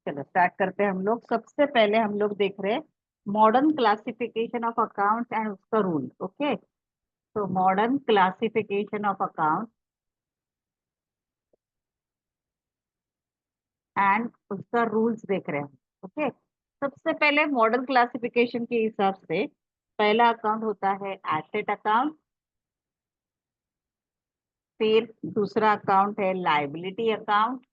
चलो स्टार्ट करते हैं हम लोग। सबसे पहले हम लोग देख रहे हैं modern classification of accounts and उसका रूल। ओके, तो modern classification of account and उसका रूल्स देख रहे हैं। ओके, सबसे पहले मॉडर्न क्लासिफिकेशन के हिसाब से पहला अकाउंट होता है एसेट अकाउंट, फिर दूसरा अकाउंट है लायबिलिटी अकाउंट।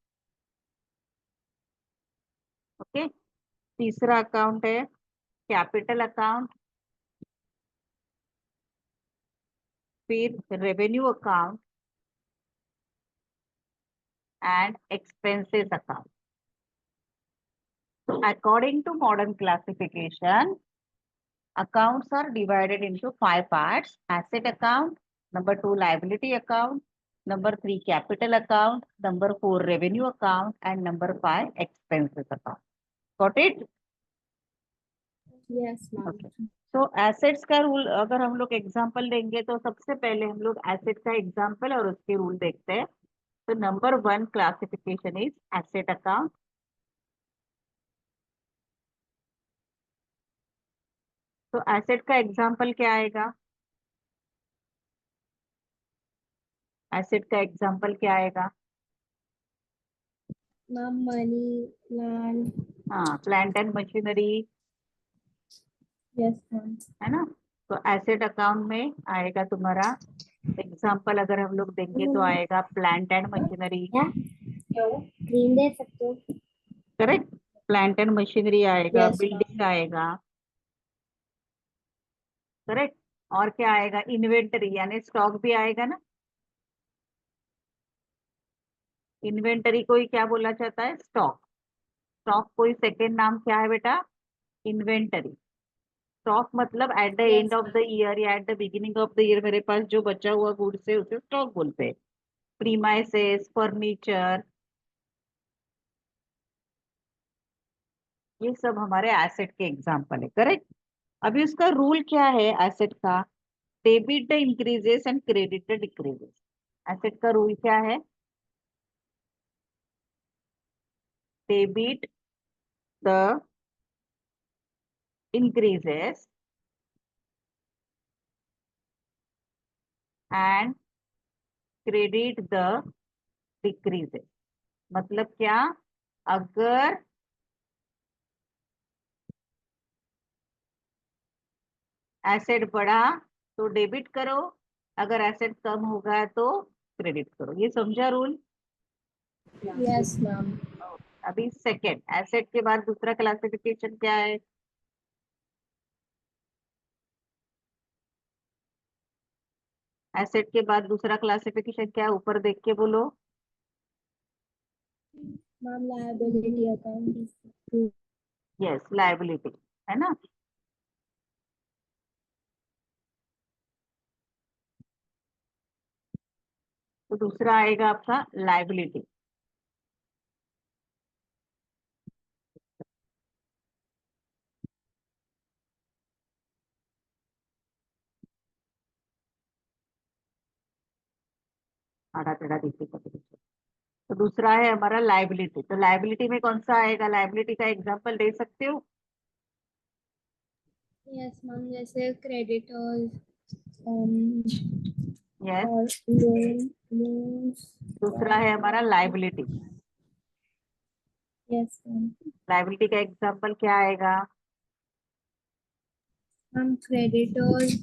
ओके, तीसरा अकाउंट है कैपिटल अकाउंट, फिर revenue account and expenses account. According to modern classification, accounts are divided into five parts: asset account, number two, liability account, number three, capital account, number four, revenue account, and number five, expenses account. Got it? Yes, ma'am. Okay. तो assets का rule अगर हम लोग example देंगे तो सबसे पहले हम लोग एसेट का एग्जांपल और उसके रूल देखते हैं। तो number one classification is asset account. तो एसेट का एग्जांपल क्या आएगा? एसेट का एग्जांपल क्या आएगा? Ma'am, money, land. हाँ, plant and machinery, Yes, ma'am. है ना। तो एसेट अकाउंट में आएगा तुम्हारा एग्जांपल अगर हम लोग देंगे तो आएगा प्लांट एंड मशीनरी। क्या क्यों क्रीम दे सकते हो? करेक्ट, प्लांट एंड मशीनरी आएगा, Yes, ma'am. बिल्डिंग आएगा। करेक्ट, और क्या आएगा? इन्वेंटरी यानी स्टॉक भी आएगा ना। इन्वेंटरी को ही क्या बोला जाता है? स्टॉक। स्टॉक कोई सेकेंड नाम क्या है बेटा? इन्वेंटरी। स्टॉक मतलब at the end Yes, of the ma'am. Year या at the beginning of the year मेरे पास जो बचा हुआ गुड्स है उसे स्टॉक बोलते हैं। प्रीमाइसेस, फर्नीचर, ये सब हमारे एसेट के एग्जाम्पल है। करेक्ट। अभी उसका रूल क्या है एसेट का? Debit increases and credit decreases. Asset का रूल क्या है? Debit the increases and credit the decreases. मतलब क्या? अगर एसेट बढ़ा तो डेबिट करो, अगर एसेट कम होगा तो क्रेडिट करो। ये समझा रूल? Yes, ma'am. अभी सेकेंड, एसेट के बाद दूसरा क्लासिफिकेशन क्या है? एसेट के बाद दूसरा क्लासिफिकेशन क्या है? ऊपर देख के बोलो। Ma'am, liability account is yes, liability, है ना। तो दूसरा आएगा आपका लायबिलिटी। आधा टेढ़ा देखिए कभी। तो दूसरा है हमारा लायबिलिटी। तो लायबिलिटी में कौन सा आएगा? लायबिलिटी का एग्जांपल दे सकते हो? yes, ma'am. जैसे creditors यस। और loans. दूसरा है हमारा लायबिलिटी। Yes, ma'am. लायबिलिटी का एग्जांपल क्या आएगा? Ma'am, creditors,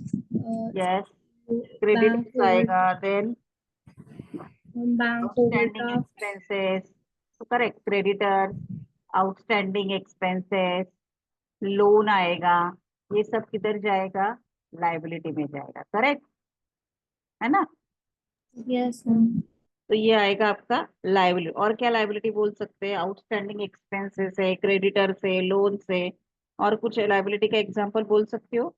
yes, bank creditors आएगा, then bank outstanding overdraft. Expenses. तो correct, creditors, outstanding expenses, loan आएगा। ये सब किधर जाएगा? लायबिलिटी में जाएगा। करेक्ट, है ना। Yes, ma'am. तो ये आएगा आपका लायबिलिटी। और क्या लायबिलिटी बोल सकते हैं? आउटस्टैंडिंग एक्सपेंसेस है, क्रेडिटर से, लोन से, और कुछ लायबिलिटी का एग्जांपल बोल सकते हो?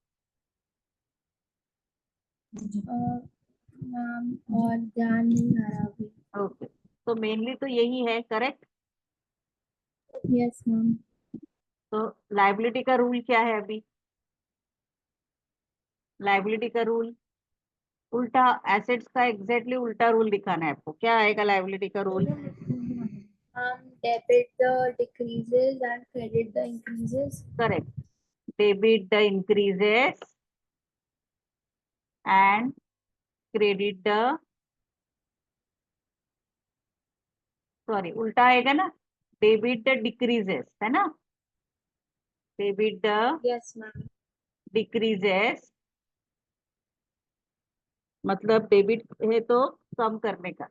मैम और ध्यान नहीं आ रहा अभी। ओके, तो मेनली तो यही है। करेक्ट। Yes ma'am. तो लायबिलिटी का रूल क्या है अभी? लायबिलिटी का रूल उल्टा, एसेट्स का एग्जैक्टली उल्टा रूल दिखाना है आपको। क्या आएगा लायबिलिटी का rule? Debit the decreases and credit the increases. Correct. Debit the increases and credit the, sorry उल्टा आएगा ना, डेबिट द डिक्रीजेस, है ना, debit the Yes, ma'am. Decreases, मतलब डेबिट है तो कम करने का,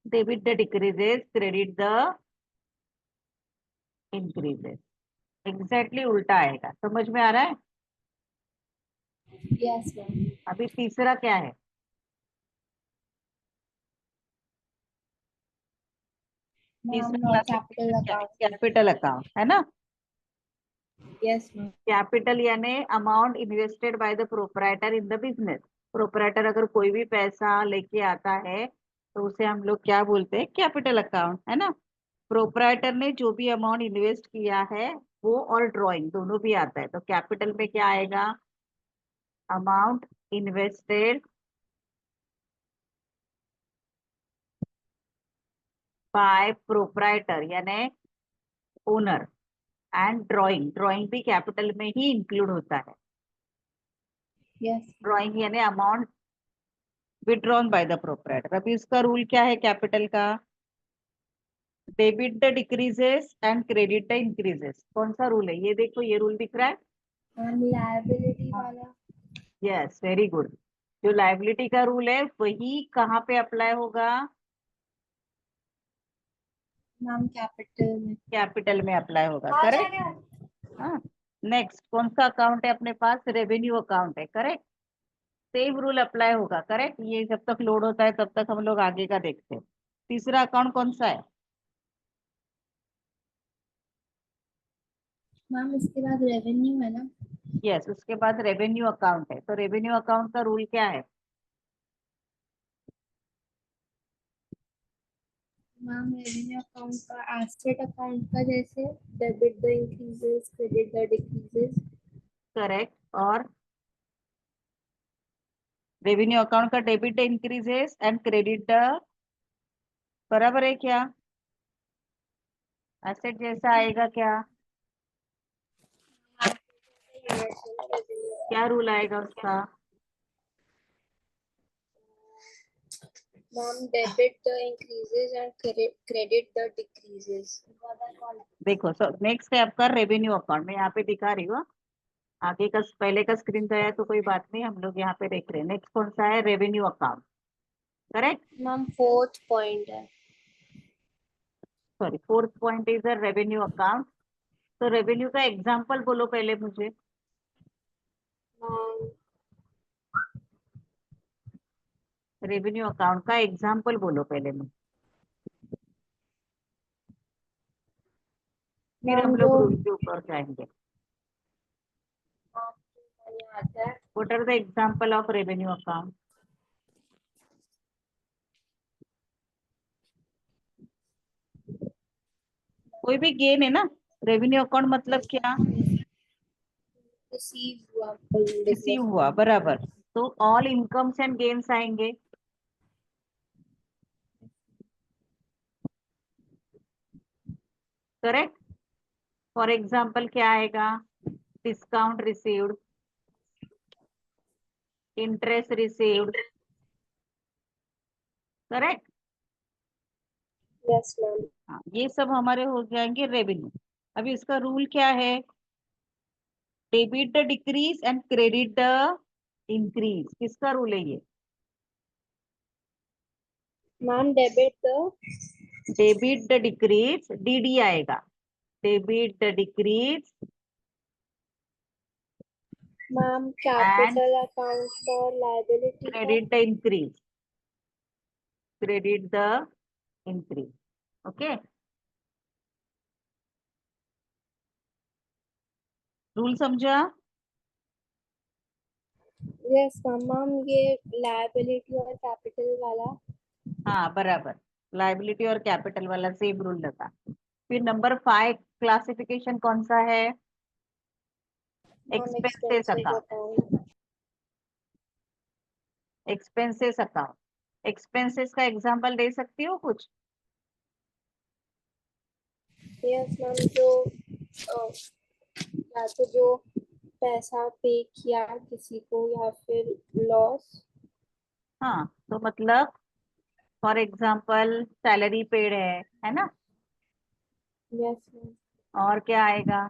debit the decreases credit the increases, exactly उल्टा आएगा, समझ में आ रहा है। Yes, ma'am. अभी तीसरा क्या है, Ma'am, तीसरा capital क्लासिफिकेशन क्या है, account. कैपिटल अकाउंट, है ना। Yes, ma'am. कैपिटल यानी amount invested by the proprietor in the business. Proprietor अगर कोई भी पैसा लेके आता है तो उसे हम लोग क्या बोलते हैं, कैपिटल अकाउंट, है ना। प्रोपराइटर ने जो भी अमाउंट इन्वेस्ट किया है वो और ड्राइंग दोनों भी आता है, तो कैपिटल में क्या आएगा, अमाउंट इन्वेस्टेड बाय प्रोपराइटर यानी ओनर, एंड ड्राइंग, ड्राइंग भी कैपिटल में ही इंक्लूड होता है। Yes. ड्राइंग यानी amount withdrawn by the proprietor. अभी इसका रूल क्या है कैपिटल का, debit the decreases and credit the increases. कौन सा रूल है ये देखो, ये रूल दिख रहा है, Liability वाला. Yes very good. जो लाइबिलिटी का रूल है वही कहाँ पे अप्लाई होगा, Ma'am, capital में. कैपिटल में अप्लाई होगा, करेक्ट। हाँ, नेक्स्ट कौन सा अकाउंट है अपने पास, रेवेन्यू अकाउंट है, करेक्ट। सेम रूल अप्लाई होगा, करेक्ट। ये जब तक लोड होता है तब तक हम लोग आगे का देखते हैं। तीसरा अकाउंट कौन सा है, Ma'am, इसके बाद revenue है ना. यस उसके बाद रेवेन्यू अकाउंट है। तो रेवेन्यू अकाउंट का रूल क्या है, Ma'am, revenue account का asset account का जैसे debit the increases, credit the decreases. Correct. और रेवेन्यू अकाउंट का debit increases and credit the, बराबर है क्या, एसेट जैसा आएगा क्या, क्या रूल आएगा उसका, Ma'am, debit the increases and credit the decreases. देखो सो नेक्स्ट है आपका रेवेन्यू अकाउंट, मैं यहाँ पे दिखा रही हूँ, आगे का पहले का स्क्रीन तो है तो कोई बात नहीं, हम लोग यहाँ पे देख रहे हैं। नेक्स्ट कौन सा है, revenue account, correct. Ma'am, fourth point है. Sorry fourth point is the revenue account. तो रेवेन्यू का एग्जांपल बोलो पहले मुझे, Ma'am, रेवेन्यू अकाउंट का एग्जांपल बोलो पहले मुझे, फिर हम ma'am लोग जो रूल के ऊपर जाएंगे। आता है. What are the example of revenue account, कोई भी गेन है ना, रेवेन्यू अकाउंट मतलब क्या, Receive हुआ रिसीव business हुआ, में. बराबर। तो ऑल इनकम्स एंड गेन्स आएंगे, करेक्ट। फॉर एग्जाम्पल क्या आएगा, discount received, interest received, correct. Yes, ma'am. हाँ ये सब हमारे हो जाएंगे रेवेन्यू। अभी इसका रूल क्या है, debit the decrease and credit the increase, किसका रूल है ये, Ma'am, debit the. Debit the decrease, DD आएगा, debit the decrease Ma'am, and capital account for liability का. Credit the increase, credit the increase, okay. Rule समझा, Yes, ma'am. Ma'am, ये liability और capital वाला. हाँ बराबर, लाइबिलिटी और कैपिटल वाला सेम रूल लगा। फिर नंबर 5 क्लासिफिकेशन कौन सा है, Ma'am, expenses expenses account, account. Expenses account. Expenses का एग्जांपल दे सकती हो कुछ, यस मैम, जो या तो जो पैसा पे किया किसी को या फिर लॉस। हाँ, तो मतलब फॉर एग्जाम्पल सैलरी पेड है ना? Yes ma'am. और क्या आएगा?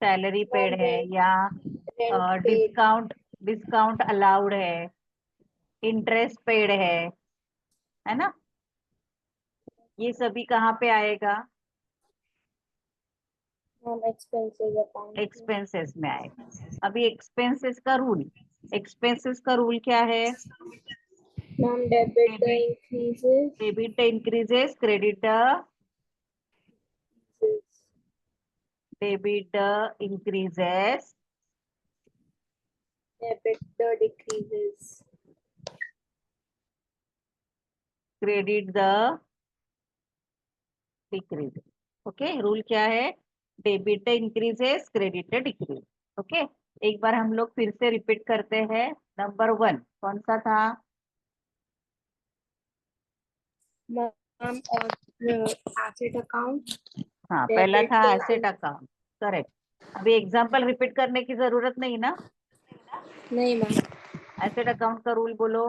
सैलरी पेड है, रेंट, या rent paid. Discount, discount allowed है, इंटरेस्ट पेड है ना? ये सभी कहाँ पे आएगा? मैम एक्सपेंसेस अकाउंट में। एक्सपेंसेस में आएगा। अभी एक्सपेंसेस का रूल, एक्सपेंसेस का रूल क्या है? Ma'am debit the debit, increases. Debit increases, credit debit increases, debit the decreases. Credit the decrease. Okay, rule क्या है? Debit increases, credit decrease. Okay, एक बार हम लोग फिर से रिपीट करते हैं। नंबर 1 कौन सा था? Ma'am asset account. हाँ, पहला डेबिट था द। Asset account. करेक्ट। अभी एग्जाम्पल रिपीट करने की जरूरत नहीं ना? नहीं मैम। एसेट अकाउंट का रूल बोलो।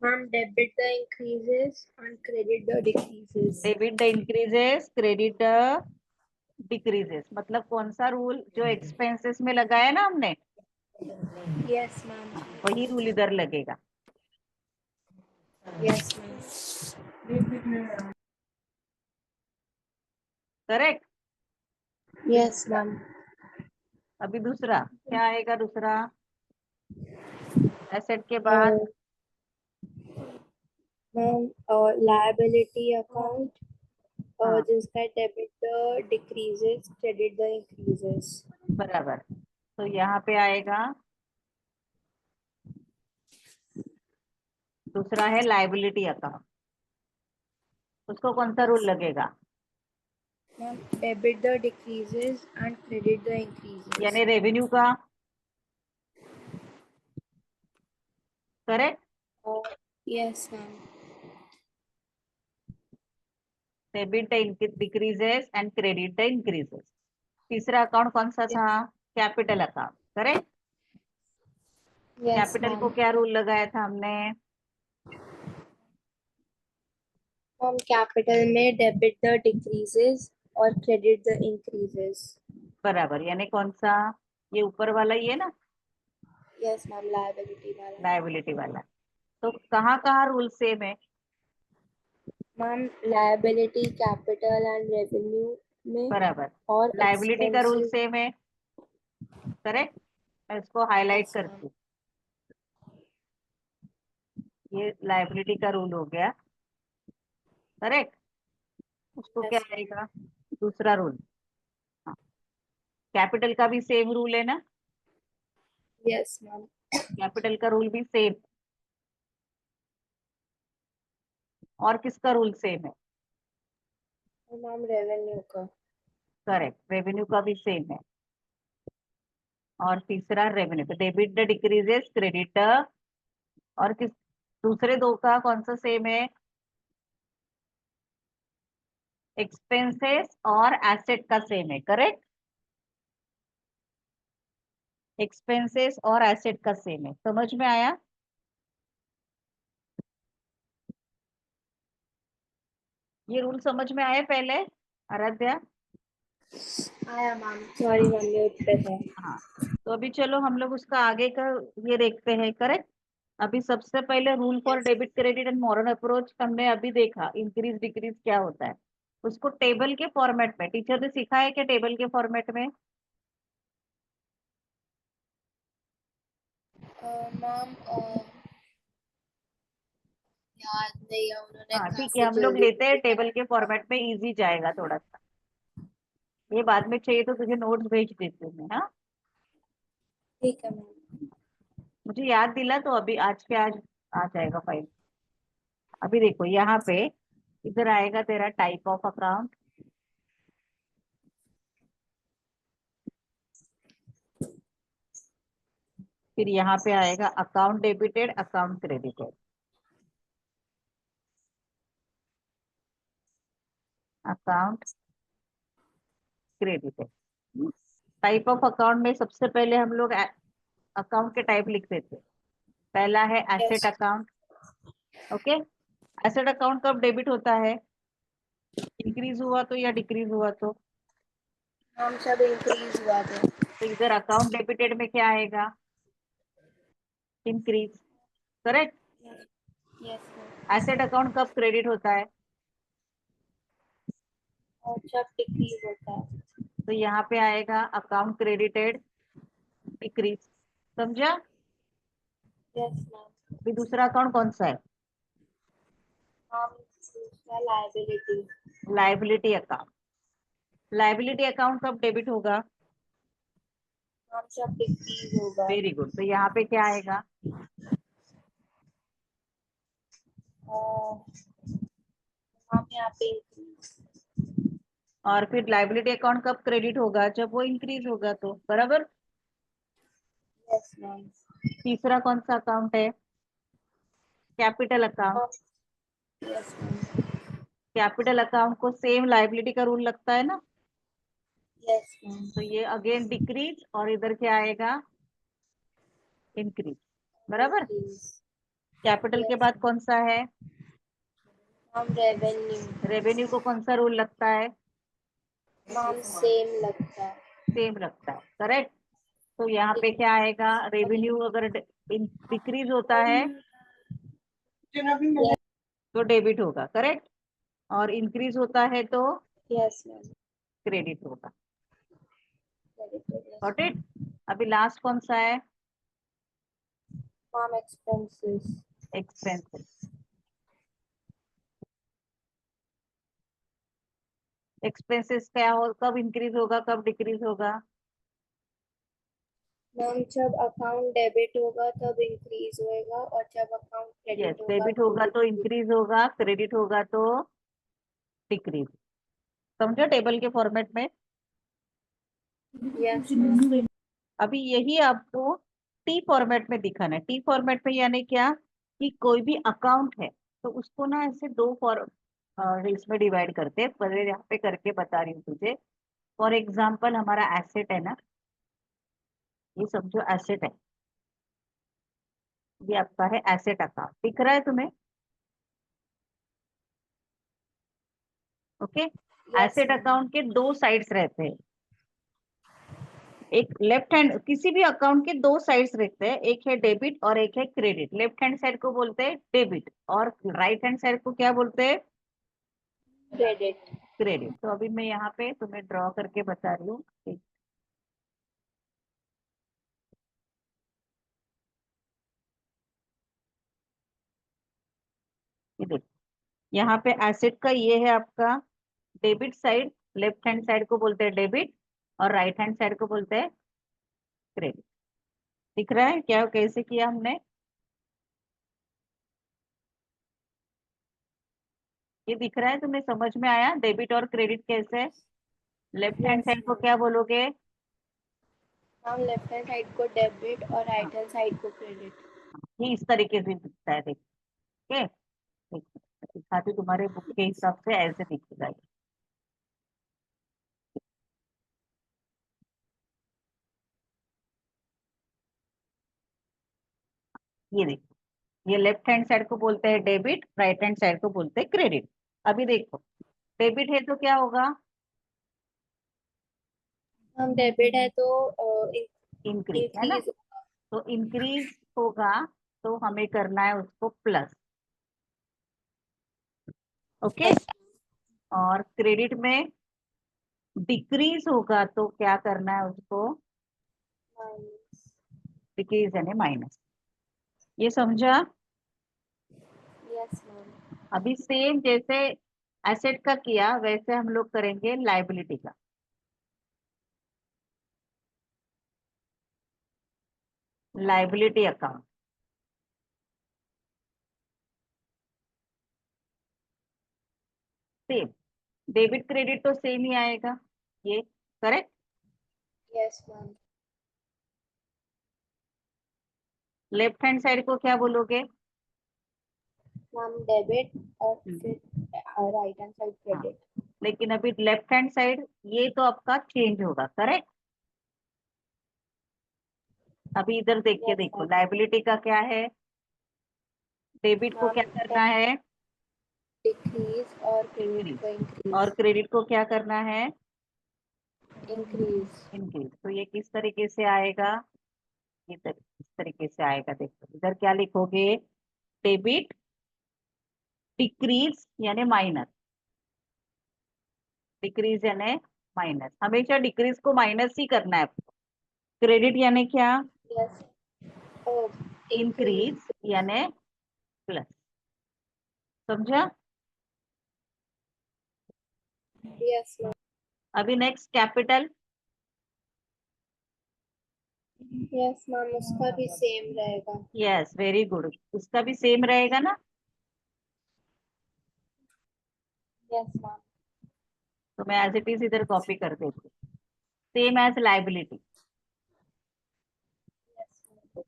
Ma'am debit the increases and credit the decreases. Debit the increases, credit decreases. मतलब कौन सा रूल? जो एक्सपेंसेस में लगाया ना हमने, यस मैम। हाँ, वही रूल इधर लगेगा। Yes ma'am. Correct. Yes ma'am. अभी दूसरा क्या आएगा? दूसरा एसेट के बाद मैम लायबिलिटी अकाउंट, हाँ, जिसका debit the decreases credit the increases. बराबर। तो यहाँ पे आएगा, दूसरा है लाइबिलिटी अकाउंट। उसको कौन सा रूल लगेगा? Ma'am debit the decreases and credit the increases. यानी रेवेन्यू का। Correct. Yes ma'am. Debit decreases and credit increases. तीसरा अकाउंट कौन सा था? Capital account. Correct. Yes capital ma'am. को क्या रूल लगाया था हमने? मैम कैपिटल में डेबिट द डिक्रीजेस और क्रेडिट द इंक्रीजेस। बराबर, यानी कौन सा? ये ऊपर वाला ही है ना, यस मैम, लायबिलिटी वाला। लाइबिलिटी वाला। तो कहाँ कहाँ रूल सेम है? Ma'am liability, capital and revenue में बराबर। और लाइबिलिटी का रूल एक्सपेंसेस। सेम है। करेक्ट। मैं इसको हाईलाइट यस मैम। करती हूँ। ये लाइबिलिटी का रूल हो गया। करेक्ट। उसको क्या यस मैम। आएगा? दूसरा रूल। हाँ, कैपिटल का भी सेम रूल है ना? Yes ma'am. कैपिटल का रूल भी सेम। और किसका रूल सेम है? मैम रेवेन्यू का। करेक्ट, रेवेन्यू का भी सेम है। और तीसरा रेवेन्यू, तो डेबिट डिक्रीजेस, क्रेडिट। और किस, दूसरे दो का कौन सा सेम है? एक्सपेंसेस और एसेट का सेम है। करेक्ट। एक्सपेंसेस और एसेट का सेम है। समझ में आया? ये रूल समझ में आए पहले, आराध्या? आया मैम, सॉरी मैम, म्यूट पे था। हाँ, तो अभी चलो हम लोग उसका आगे का ये देखते हैं। करेक्ट। अभी सबसे पहले rule for yes. Debit credit and modern approach हमने अभी देखा, इंक्रीज डिक्रीज क्या होता है। उसको टेबल के फॉर्मेट में टीचर ने सिखाया है क्या? टेबल के फॉर्मेट में? मैम याद नहीं है, उन्होंने हाँ ठीक है, काफी हम लोग जल्दी लेते हैं लिखा टेबल के फॉर्मेट में, इजी जाएगा थोड़ा सा। ये बाद में चाहिए तो तुझे नोट्स भेज देती हूँ मैं। हाँ, ठीक है मैम। मुझे याद दिला तो अभी आज के आज आ जाएगा फाइल। अभी देखो यहाँ पे, इधर आएगा तेरा टाइप ऑफ अकाउंट। फिर यहाँ पे आएगा account debited, account credited. Account credited. Type of account में सबसे पहले हम लोग अकाउंट के टाइप लिखते थे। पहला है asset Yes. Account. Okay, asset account कब डेबिट होता है? इंक्रीज हुआ तो या डिक्रीज हुआ तो? हम सब इंक्रीज हुआ था। तो इधर अकाउंट डेबिटेड में क्या आएगा? Increase. Correct. Yes asset account कब क्रेडिट होता है? और जब डिक्रीज होता है। तो यहाँ पे आएगा अकाउंट क्रेडिटेड डिक्रीज। समझा? Yes ma'am. अभी दूसरा अकाउंट कौन सा है? हम दूसरा liability. Liability account. Liability account कब डेबिट होगा? हम जब डिक्रीज होगा। Very good. तो यहाँ पे क्या आएगा? हम यहाँ पे इंक्रीज। और फिर लायबिलिटी अकाउंट कब क्रेडिट होगा? जब वो इंक्रीज होगा तो। बराबर। Yes ma'am. तीसरा कौन सा अकाउंट है? Capital account. Yes ma'am. Capital account को सेम लायबिलिटी का रूल लगता है ना? Yes ma'am. तो ये अगेन डिक्रीज और इधर क्या आएगा? इंक्रीज। बराबर। कैपिटल के यस बाद कौन सा है? हम रेवेन्यू। रेवेन्यू को कौन सा रूल लगता है? मैम सेम लगता है। सेम लगता है। करेक्ट। तो यहाँ पे क्या आएगा? रेवेन्यू अगर डिक्रीज होता है तो डेबिट होगा। करेक्ट। और इंक्रीज होता है तो यस मैम। क्रेडिट होगा। Got it? अभी लास्ट कौन सा है? Ma'am expenses. एक्सपेंसेस। एक्सपेंसेस क्या हो, कब इंक्रीज होगा कब डिक्रीज होगा? मैम जब अकाउंट डेबिट होगा तब इंक्रीज होएगा और जब अकाउंट यस, क्रेडिट होगा डेबिट तो होगा तो डिक्रीज। इंक्रीज होगा, क्रेडिट होगा तो डिक्रीज। समझो टेबल के फॉर्मेट में? Yes ma'am. अभी यही आपको टी फॉर्मेट में दिखाना है। टी फॉर्मेट में यानी क्या कि कोई भी अकाउंट है तो उसको ना ऐसे दो इसमें डिवाइड करते हैं। पहले यहाँ पे करके बता रही हूँ तुझे। फॉर एग्जाम्पल हमारा एसेट है ना, ये समझो एसेट है। ये आपका है एसेट अकाउंट, दिख रहा है तुम्हें? Okay. Yes asset ma'am. Account के दो साइड्स रहते हैं। एक लेफ्ट हैंड, किसी भी अकाउंट के दो साइड्स रहते हैं, एक है डेबिट और एक है क्रेडिट। लेफ्ट हैंड साइड को बोलते हैं डेबिट और राइट हैंड साइड को क्या बोलते हैं? क्रेडिट। क्रेडिट। तो अभी मैं यहाँ पे तुम्हें ड्रॉ करके बता रही हूँ। ये देखो, यहाँ पे एसेट का ये है आपका debit side. Left hand side को बोलते हैं डेबिट और राइट हैंड साइड को बोलते हैं क्रेडिट। दिख रहा है क्या कैसे किया हमने? ये दिख रहा है तुम्हें? समझ में आया डेबिट और क्रेडिट कैसे? लेफ्ट हैंड यस साइड को मैम। क्या बोलोगे? हम लेफ्ट हैंड साइड को डेबिट और हाँ, राइट हैंड साइड को क्रेडिट। ये इस तरीके से दिखता है। देखिए, दिखाती तुम्हारे बुक के हिसाब से ऐसे दिखेगा ये देखो, ये लेफ्ट हैंड साइड को बोलते हैं डेबिट, राइट हैंड साइड को बोलते हैं क्रेडिट। अभी देखो, डेबिट है तो क्या होगा? हम डेबिट है तो इंक्रीज है ना? इंक्रीज। तो इंक्रीज होगा तो हमें करना है उसको प्लस। ओके। और क्रेडिट में डिक्रीज होगा तो क्या करना है उसको? डिक्रीज यानी माइनस। ये समझा? Yes ma'am. अभी सेम जैसे एसेट का किया वैसे हम लोग करेंगे लाइबिलिटी का। Liability account same, debit credit तो सेम ही आएगा। ये correct. Yes ma'am. Left hand side को क्या बोलोगे? मैम डेबिट और हम्म, फिर राइट हैंड साइड हाँ, क्रेडिट। लेकिन अभी लेफ्ट हैंड साइड ये तो आपका चेंज होगा, करेक्ट। अभी इधर देख के Yes, देखो, ma'am. लाइबिलिटी का क्या है, डेबिट को क्या Ma'am, करना है, decrease और credit डिक्रीज, का और increase. क्रेडिट को क्या करना है, Increase. इंक्रीज। तो ये किस तरीके से आएगा, इस तरीके से आएगा। देखो इधर क्या लिखोगे, डेबिट डिक्रीज यानी माइनस, डिक्रीज यानी माइनस, हमेशा डिक्रीज को माइनस ही करना है। क्रेडिट यानी क्या, Yes. Oh, increase. इंक्रीज यानी प्लस, समझा। Yes, ma'am. अभी नेक्स्ट कैपिटल, Yes, ma'am. उसका भी same रहेगा. यस वेरी गुड, उसका भी सेम रहेगा ना। Yes, ma'am. तो मैं एज इट इज इधर कॉपी कर देती हूँ, same as liability. Yes, ma'am.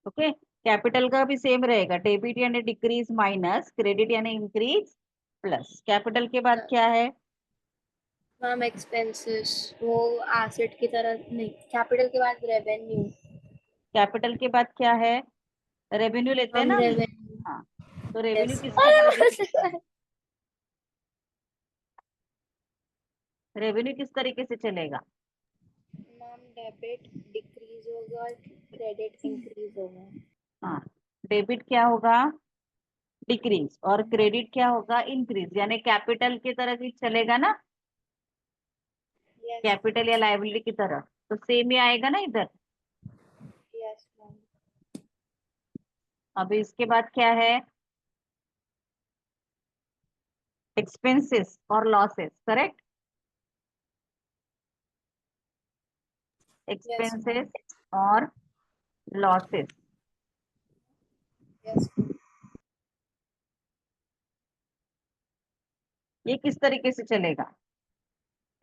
Okay, capital का भी सेम रहेगा, डेबिट यानी डिक्रीज माइनस, क्रेडिट यानी इंक्रीज प्लस। कैपिटल के बाद क्या है, मैम एक्सपेंसेस वो एसेट की तरह नहीं, कैपिटल के बाद रेवेन्यू. कैपिटल के बाद क्या है, रेवेन्यू लेते हैं हम ना हम। रेवेन्यू. हाँ, तो रेवेन्यू यस किस तरीके से, मैम. रेवेन्यू किस तरीके से चलेगा, मैम डेबिट डिक्रीज होगा, क्रेडिट इंक्रीज होगा. हाँ, डेबिट क्या होगा, डिक्रीज, और क्रेडिट क्या होगा, इंक्रीज, यानी कैपिटल की तरह ही चलेगा ना, यस. कैपिटल या लाइबिलिटी की तरह, तो सेम ही आएगा ना इधर। Yes ma'am. अभी इसके बाद क्या है, एक्सपेंसेस और losses, correct, yes ma'am. Expenses और लॉसेस। यस ये किस तरीके से चलेगा,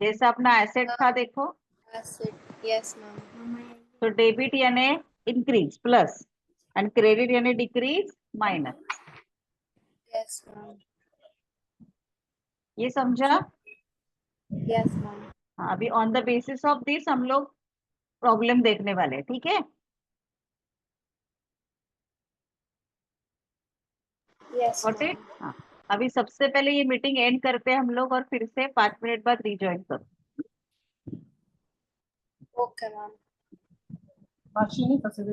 जैसा अपना एसेट था देखो, एसेट. Yes ma'am. तो डेबिट यानी इंक्रीज प्लस, एंड क्रेडिट यानी डिक्रीज माइनस। Yes ma'am. ये समझा। Yes ma'am. हाँ, अभी on the basis of this हम लोग प्रॉब्लम देखने वाले हैं, ठीक है। Yes got ma'am. इट, हाँ। अभी सबसे पहले ये मीटिंग एंड करते हैं हम लोग, और फिर से 5 मिनट बाद रिज्वाइन करो। Okay ma'am. Başını kasede